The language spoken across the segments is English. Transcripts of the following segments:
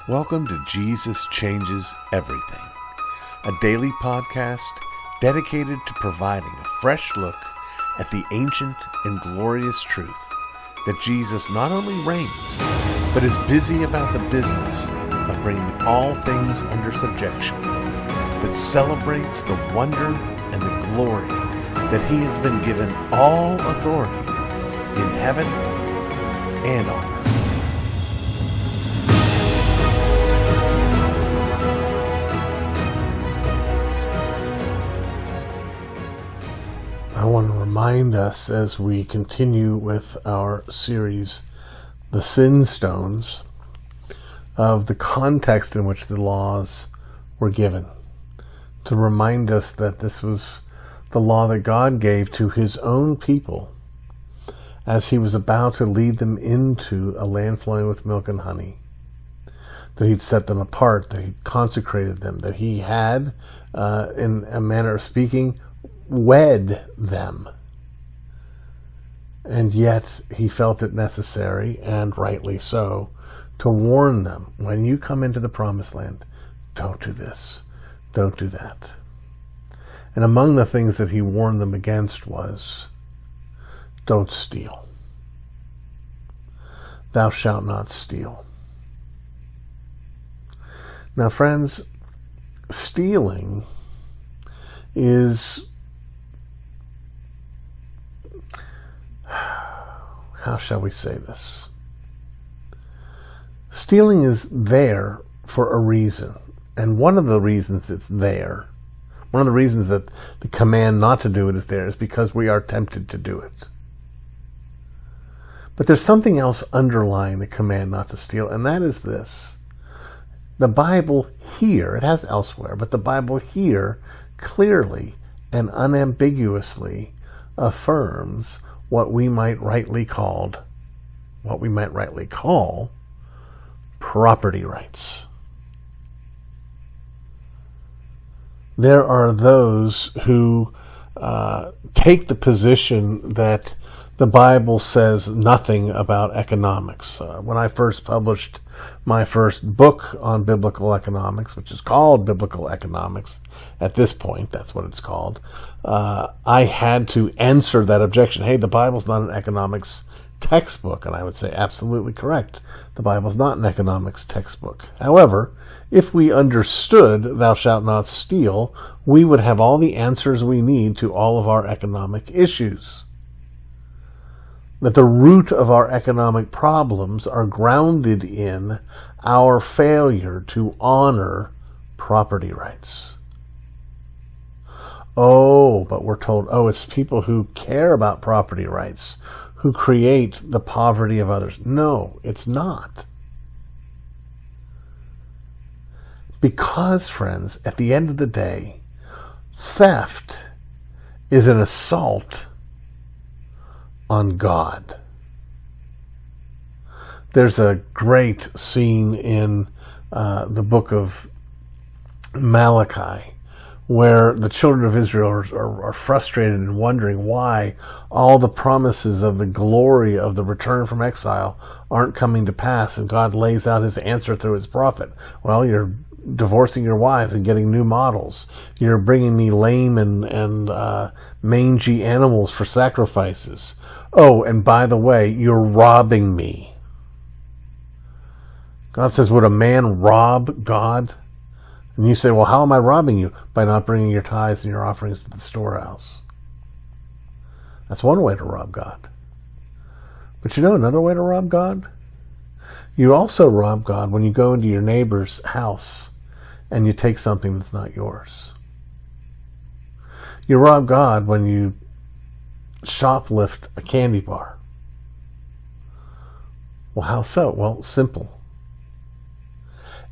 Welcome to Jesus Changes Everything, a daily podcast dedicated to providing a fresh look at the ancient and glorious truth that Jesus not only reigns, but is busy about the business of bringing all things under subjection, that celebrates the wonder and the glory that he has been given all authority in heaven and on earth. I want to remind us as we continue with our series, The Sin Stones, of the context in which the laws were given. To remind us that this was the law that God gave to his own people as he was about to lead them into a land flowing with milk and honey. That he'd set them apart, that he'd consecrated them, that he had, in a manner of speaking, wed them. And yet he felt it necessary, and rightly so, to warn them, when you come into the promised land, don't do this, don't do that. And among the things that he warned them against was, don't steal. Thou shalt not steal. Now, friends, stealing is, how shall we say this? Stealing is there for a reason. And one of the reasons it's there, one of the reasons that the command not to do it is there, is because we are tempted to do it. But there's something else underlying the command not to steal, and that is this. The Bible here, it has elsewhere, but the Bible here clearly and unambiguously affirms what we might rightly call property rights. There are those who take the position that the Bible says nothing about economics. When I first published my first book on biblical economics, which is called Biblical Economics, at this point, that's what it's called, I had to answer that objection. Hey, the Bible's not an economics textbook. And I would say absolutely correct. The Bible's not an economics textbook. However, if we understood thou shalt not steal, we would have all the answers we need to all of our economic issues. That the root of our economic problems are grounded in our failure to honor property rights. Oh, but we're told, it's people who care about property rights who create the poverty of others. No, it's not. Because, friends, at the end of the day, theft is an assault on God. There's a great scene in the book of Malachi where the children of Israel are frustrated and wondering why all the promises of the glory of the return from exile aren't coming to pass, and God lays out his answer through his prophet. Well, you're divorcing your wives and getting new models. You're bringing me lame and mangy animals for sacrifices. Oh, and by the way, you're robbing me. God says, would a man rob God? And you say, well, how am I robbing you? By not bringing your tithes and your offerings to the storehouse. That's one way to rob God. But you know another way to rob God? You also rob God when you go into your neighbor's house and you take something that's not yours. You rob God when you shoplift a candy bar. Well, how so? Well, simple.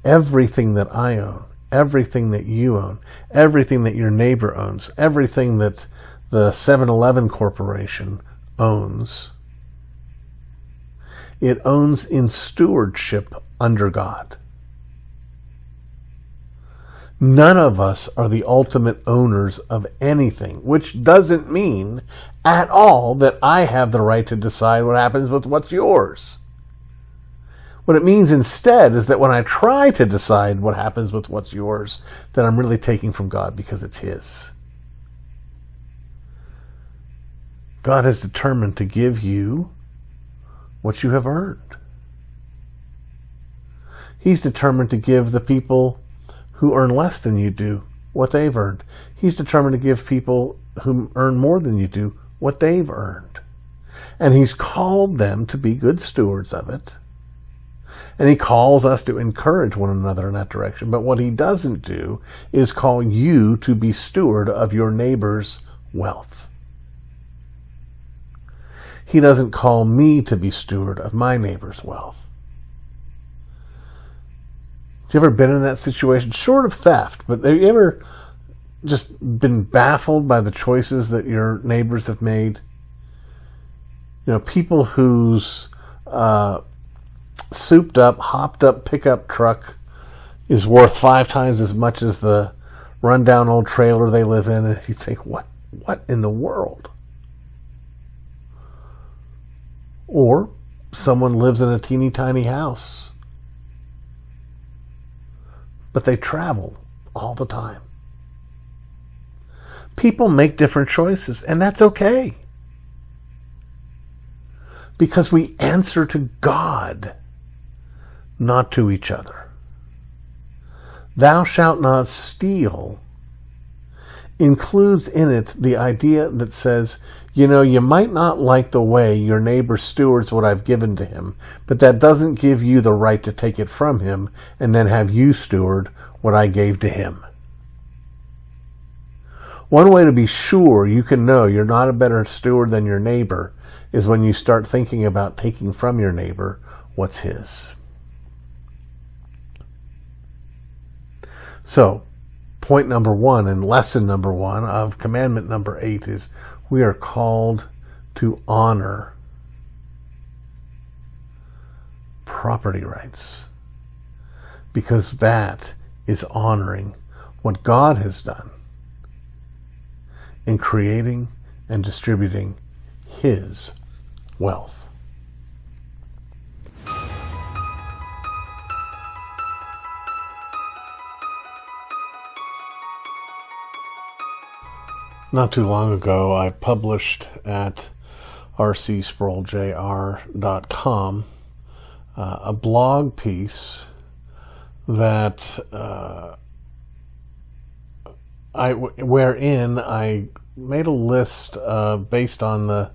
Everything that I own, everything that you own, everything that your neighbor owns, everything that the 7-Eleven Corporation owns, it owns in stewardship under God. None of us are the ultimate owners of anything, which doesn't mean at all that I have the right to decide what happens with what's yours. What it means instead is that when I try to decide what happens with what's yours, that I'm really taking from God because it's His. God has determined to give you what you have earned. He's determined to give the people who earn less than you do what they've earned. He's determined to give people who earn more than you do what they've earned. And He's called them to be good stewards of it. And He calls us to encourage one another in that direction. But what He doesn't do is call you to be steward of your neighbor's wealth. He doesn't call me to be steward of my neighbor's wealth. Have you ever been in that situation? Short of theft, but have you ever just been baffled by the choices that your neighbors have made? You know, people whose souped up, hopped up pickup truck is worth 5 times as much as the rundown old trailer they live in, and you think, what in the world? Or someone lives in a teeny tiny house, but they travel all the time. People make different choices, and that's okay. Because we answer to God, not to each other. Thou shalt not steal includes in it the idea that says, you know, you might not like the way your neighbor stewards what I've given to him, but that doesn't give you the right to take it from him and then have you steward what I gave to him. One way to be sure you can know you're not a better steward than your neighbor is when you start thinking about taking from your neighbor what's his. So, point number 1 and lesson number 1 of commandment number 8 is we are called to honor property rights, because that is honoring what God has done in creating and distributing His wealth. Not too long ago, I published at rcsproulJR.com a blog piece that wherein I made a list based on the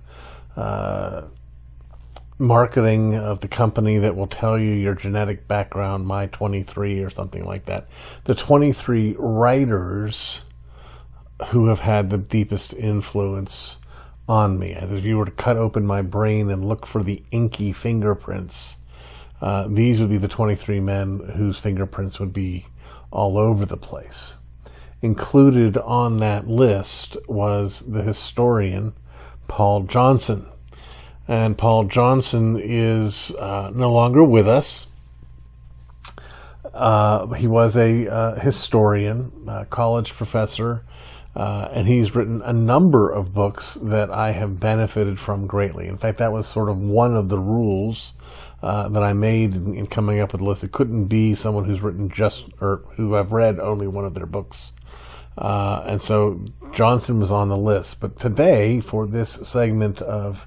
marketing of the company that will tell you your genetic background, my 23 or something like that. The 23 writers who have had the deepest influence on me. As if you were to cut open my brain and look for the inky fingerprints, these would be the 23 men whose fingerprints would be all over the place. Included on that list was the historian Paul Johnson. And Paul Johnson is no longer with us. He was a historian, a college professor, and he's written a number of books that I have benefited from greatly. In fact, that was sort of one of the rules that I made in coming up with the list. It couldn't be someone who's written or who I've read only one of their books. And so Johnson was on the list. But today, for this segment of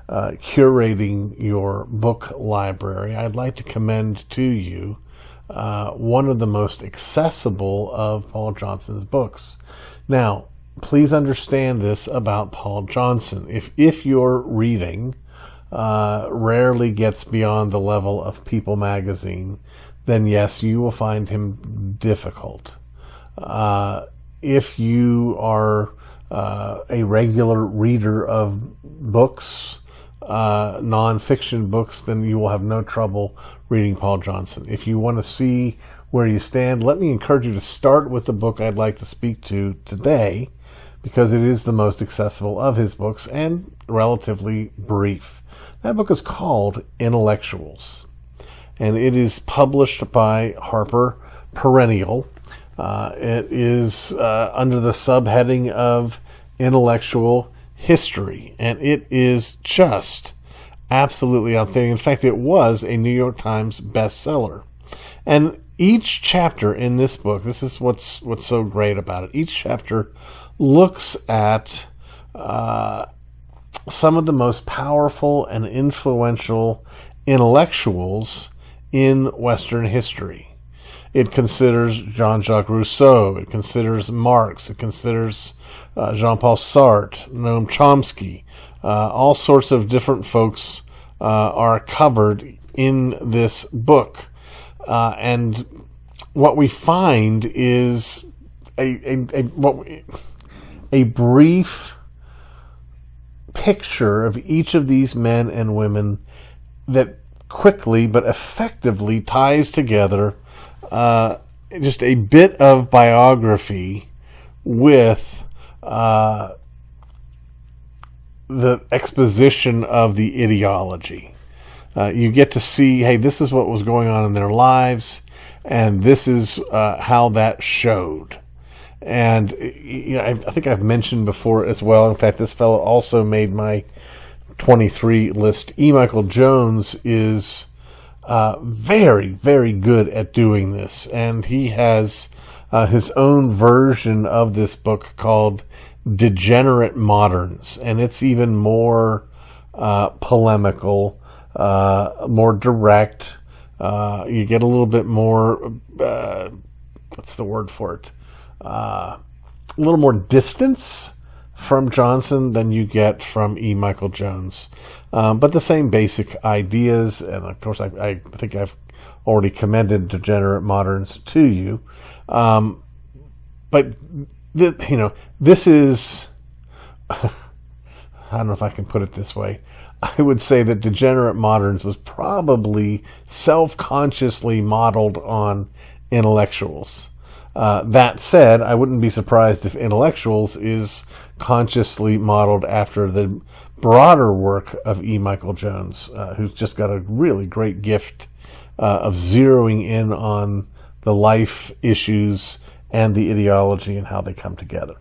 curating your book library, I'd like to commend to you one of the most accessible of Paul Johnson's books. Now, please understand this about Paul Johnson. If your reading rarely gets beyond the level of People magazine, then yes, you will find him difficult. If you are a regular reader of books, non-fiction books, then you will have no trouble reading Paul Johnson. If you want to see where you stand, let me encourage you to start with the book I'd like to speak to today, because it is the most accessible of his books and relatively brief. That book is called Intellectuals, and it is published by Harper Perennial. It is under the subheading of Intellectual History, and it is just absolutely outstanding. In fact, it was a New York Times bestseller. And each chapter in this book, this is what's so great about it. Each chapter looks at some of the most powerful and influential intellectuals in Western history. It considers Jean-Jacques Rousseau. It considers Marx. It considers Jean-Paul Sartre, Noam Chomsky. All sorts of different folks are covered in this book. And what we find is a brief picture of each of these men and women that quickly but effectively ties together just a bit of biography with the exposition of the ideology. You get to see, hey, this is what was going on in their lives, and this is how that showed. And I think I've mentioned before as well. In fact, this fellow also made my 23 list. E. Michael Jones is very, very good at doing this, and he has his own version of this book called Degenerate Moderns, and it's even more polemical, more direct. You get a little bit more, what's the word for it? A little more distance from Johnson than you get from E. Michael Jones. But the same basic ideas, and of course I think I've already commended Degenerate Moderns to you. But, this is, I don't know if I can put it this way. I would say that Degenerate Moderns was probably self-consciously modeled on Intellectuals. That said, I wouldn't be surprised if Intellectuals is consciously modeled after the broader work of E. Michael Jones, who's just got a really great gift of zeroing in on the life issues and the ideology and how they come together.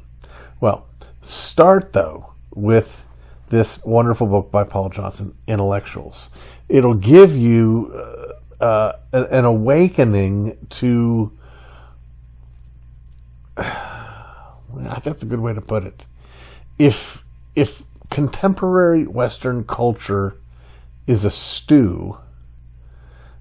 Well, start, though, with this wonderful book by Paul Johnson, Intellectuals. It'll give you an awakening to... that's a good way to put it. If contemporary Western culture is a stew,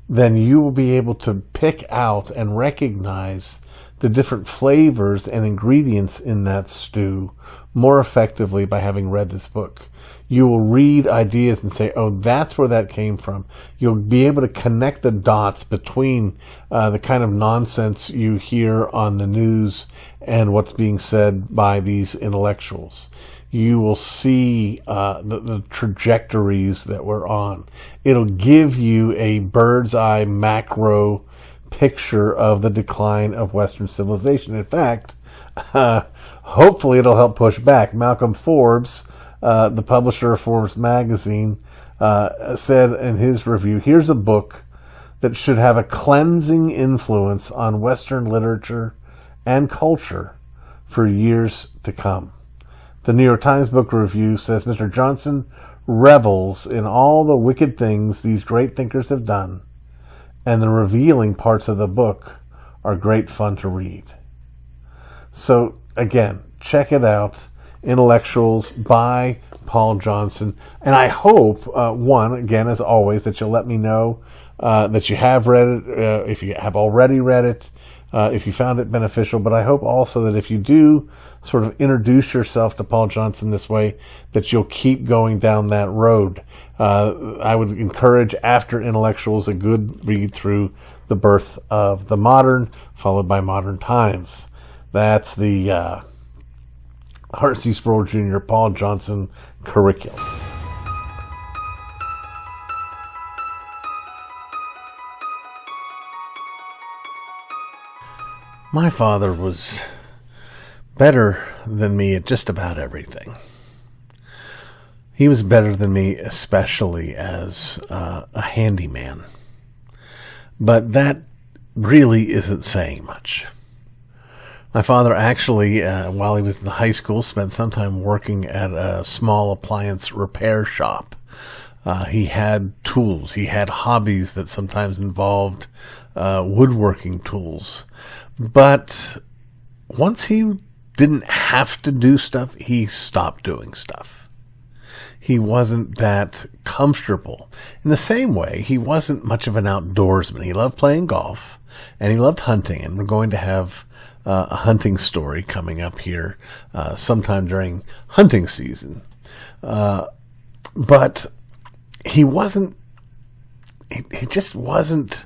then you will be able to pick out and recognize the different flavors and ingredients in that stew more effectively by having read this book. You will read ideas and say, oh, that's where that came from. You'll be able to connect the dots between the kind of nonsense you hear on the news and what's being said by these intellectuals. You will see the trajectories that we're on. It'll give you a bird's eye macro picture of the decline of Western civilization. In fact, hopefully it'll help push back. Malcolm Forbes, the publisher of Forbes magazine, said in his review, here's a book that should have a cleansing influence on Western literature and culture for years to come. The New York Times Book Review says Mr. Johnson revels in all the wicked things these great thinkers have done, and the revealing parts of the book are great fun to read. So, again, check it out. Intellectuals by Paul Johnson. And I hope, one, again, as always, that you'll let me know that you have read it, if you have already read it, if you found it beneficial. But I hope also that if you do sort of introduce yourself to Paul Johnson this way, that you'll keep going down that road. I would encourage, after Intellectuals, a good read through The Birth of the Modern, followed by Modern Times. That's the R.C. Sproul Jr. Paul Johnson curriculum. My father was better than me at just about everything. He was better than me especially as a handyman. But that really isn't saying much. My father actually, while he was in high school, spent some time working at a small appliance repair shop. He had tools. He had hobbies that sometimes involved woodworking tools. But once he didn't have to do stuff, he stopped doing stuff. He wasn't that comfortable. In the same way, he wasn't much of an outdoorsman. He loved playing golf, and he loved hunting, and we're going to have a hunting story coming up here sometime during hunting season. But he wasn't, he just wasn't,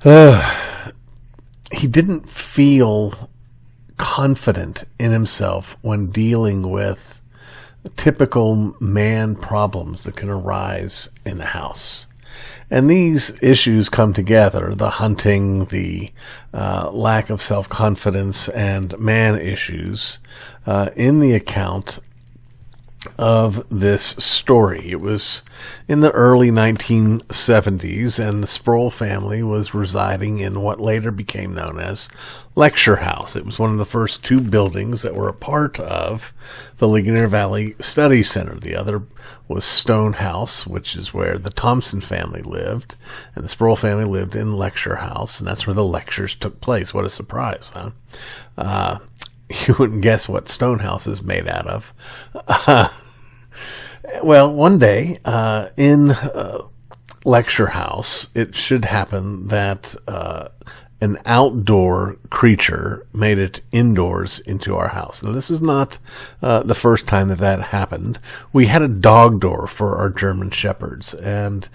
he didn't feel confident in himself when dealing with typical man problems that can arise in the house. And these issues come together, the hunting, the lack of self-confidence, and man issues in the account of this story. It was in the early 1970s, and the Sproul family was residing in what later became known as Lecture House. It was one of the first two buildings that were a part of the Ligonier Valley Study Center. The other was Stone House, which is where the Thompson family lived, and the Sproul family lived in Lecture House, and that's where the lectures took place. What a surprise, huh? You wouldn't guess what Stonehouse is made out of. Well, one day in Lecture House, it should happen that an outdoor creature made it indoors into our house. Now, this was not the first time that happened. We had a dog door for our German Shepherds, and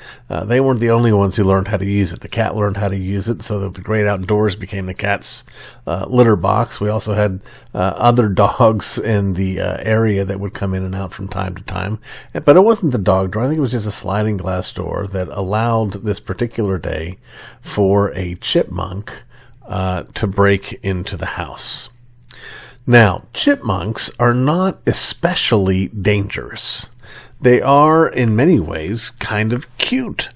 they weren't the only ones who learned how to use it. The cat learned how to use it, so that the great outdoors became the cat's litter box. We also had other dogs in the area that would come in and out from time to time. But it wasn't the dog door. I think it was just a sliding glass door that allowed this particular day for a chipmunk to break into the house. Now, chipmunks are not especially dangerous. They are, in many ways, kind of cute.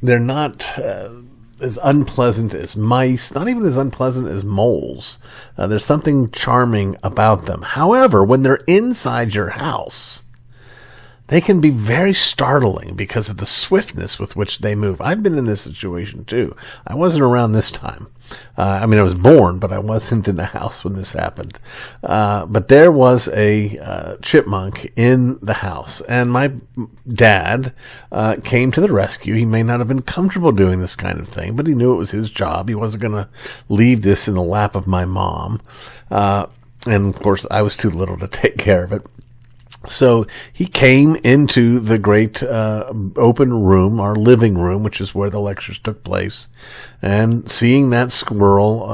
They're not as unpleasant as mice, not even as unpleasant as moles. There's something charming about them. However, when they're inside your house, they can be very startling because of the swiftness with which they move. I've been in this situation too. I wasn't around this time. I was born, but I wasn't in the house when this happened. But there was a chipmunk in the house, and my dad came to the rescue. He may not have been comfortable doing this kind of thing, but he knew it was his job. He wasn't going to leave this in the lap of my mom. And of course, I was too little to take care of it. So he came into the great open room, our living room, which is where the lectures took place, and seeing that squirrel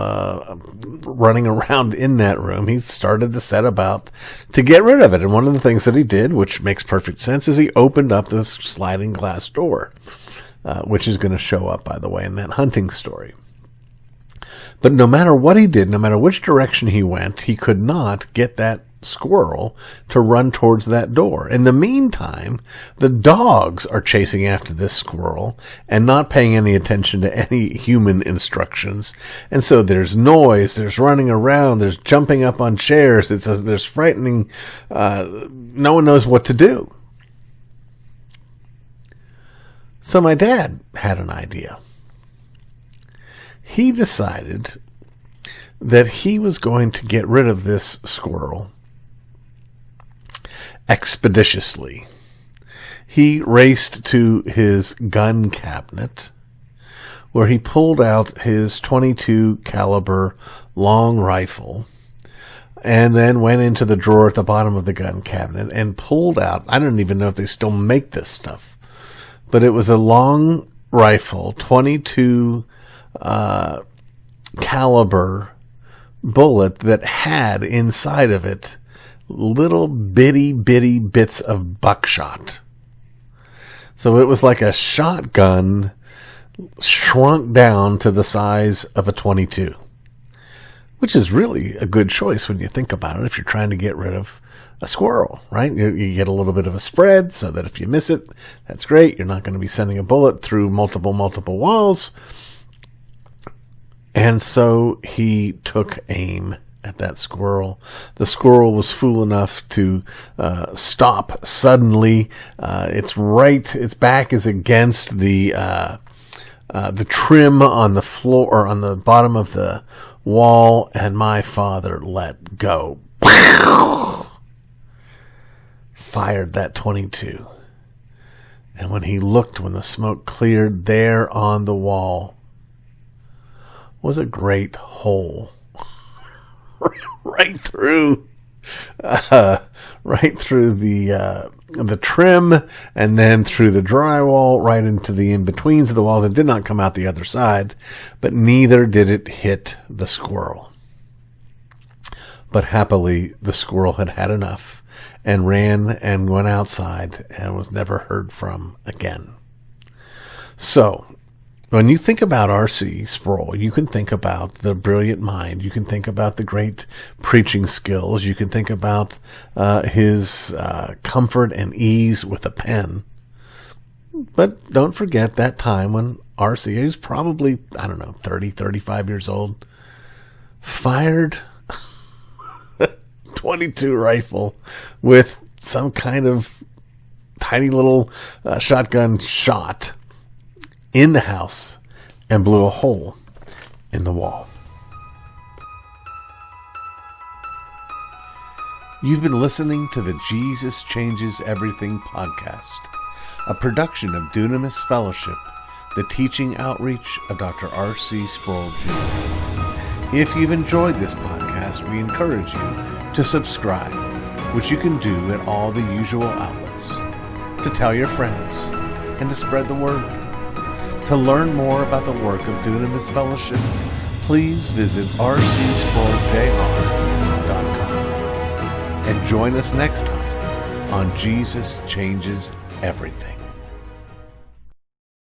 running around in that room, he started to set about to get rid of it. And one of the things that he did, which makes perfect sense, is he opened up this sliding glass door, which is going to show up, by the way, in that hunting story. But no matter what he did, no matter which direction he went, he could not get that squirrel to run towards that door. In the meantime, the dogs are chasing after this squirrel and not paying any attention to any human instructions. And so there's noise, there's running around, there's jumping up on chairs, there's frightening, no one knows what to do. So my dad had an idea. He decided that he was going to get rid of this squirrel expeditiously. He raced to his gun cabinet, where he pulled out his .22 caliber long rifle, and then went into the drawer at the bottom of the gun cabinet and pulled out, I don't even know if they still make this stuff, but it was a long rifle, .22 caliber bullet that had inside of it little bitty bits of buckshot. So it was like a shotgun shrunk down to the size of a .22, which is really a good choice when you think about it if you're trying to get rid of a squirrel, right? You get a little bit of a spread so that if you miss it, that's great. You're not going to be sending a bullet through multiple walls. And so he took aim at that squirrel. The squirrel was fool enough to stop suddenly. Its back is against the trim on the floor, or on the bottom of the wall, and my father let go. Fired that .22. And when he looked, when the smoke cleared, there on the wall was a great hole. right through the trim, and then through the drywall, right into the in-betweens of the walls. It did not come out the other side, but neither did it hit the squirrel. But happily, the squirrel had had enough and ran and went outside and was never heard from again. So, when you think about R.C. Sproul, you can think about the brilliant mind. You can think about the great preaching skills. You can think about his comfort and ease with a pen. But don't forget that time when R.C., is probably, 30, 35 years old, fired a .22 rifle with some kind of tiny little shotgun shot in the house and blew a hole in the wall. You've been listening to the Jesus Changes Everything podcast, a production of Dunamis Fellowship, the teaching outreach of Dr. R.C. Sproul Jr. If you've enjoyed this podcast, we encourage you to subscribe, which you can do at all the usual outlets, to tell your friends, and to spread the word. To learn more about the work of Dunamis Fellowship, please visit rcsproulJR.com and join us next time on Jesus Changes Everything.